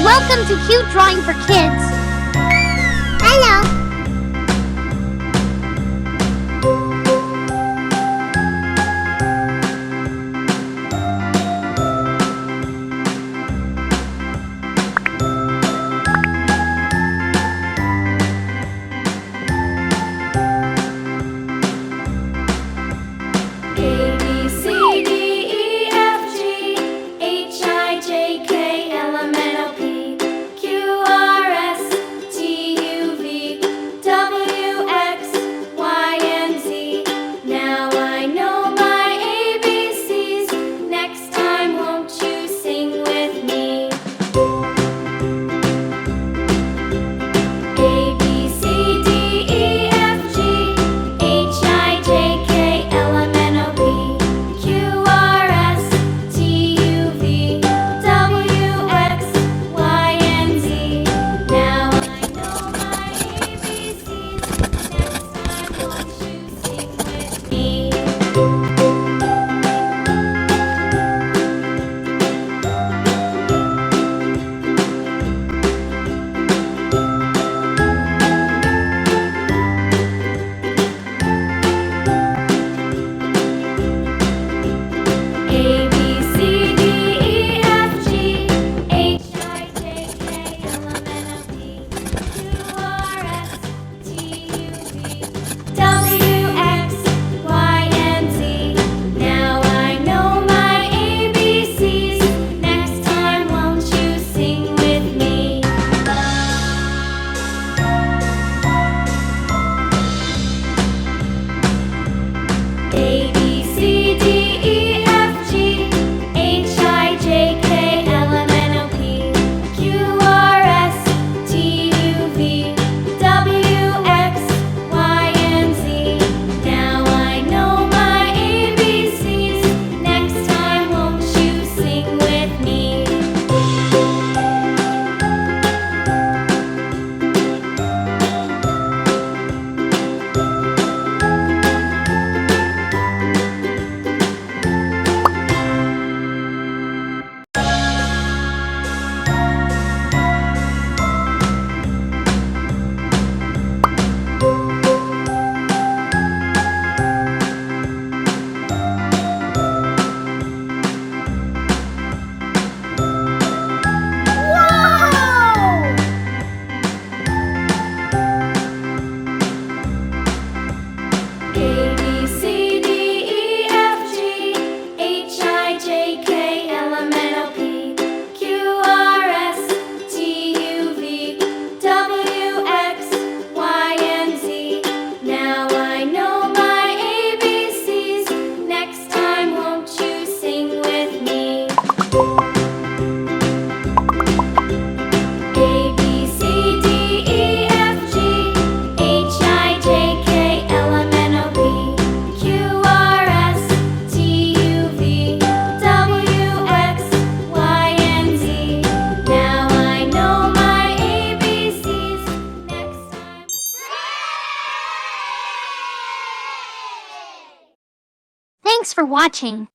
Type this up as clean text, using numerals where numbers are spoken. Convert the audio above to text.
Welcome to Cute Drawing for Kids. Hello. A, B, C, D, E, F, G, H, I, J, K, L, M, N, O, P, Q, R, S, T, U, V, W, X, Y, and Z. Now I know my ABCs. Next time, won't you sing with me? A, B, C, D, E, F, G, H, I, J, K, L, M, N, O, P, Q, R, S, T, U, V, W, X, Y, and Z. Now I know my ABCs. Next time, won't you sing with me? A, B, C, D, E, F, G, H, I, J, K, L, M, N, O, P, Q, R, S, T, U, V, W, X, Y, and Z. Now I know my ABCs. Next time, won't you sing with me? A, B, C, D, E, F, G, H, I, J, K, L, M, N, O, P, Q, R, S, T, U, V, W, X, Y, and Z. Now I know my ABCs. Next time, won't you sing with me? A, B, C, D, E, F, G, H, I, J, K, L, M, N, O, P, Q, R, S, T, U, V, W, X, Y, and Z. Now I know my ABCs. Next time, won't you sing with me? A, B, C, D, E, F, G, H, I, J, K, L, M, N, O, P, Q, R, S, T, U, V, W, X, Y, and Z. Now I know my ABCs. Next time. Thanks for watching.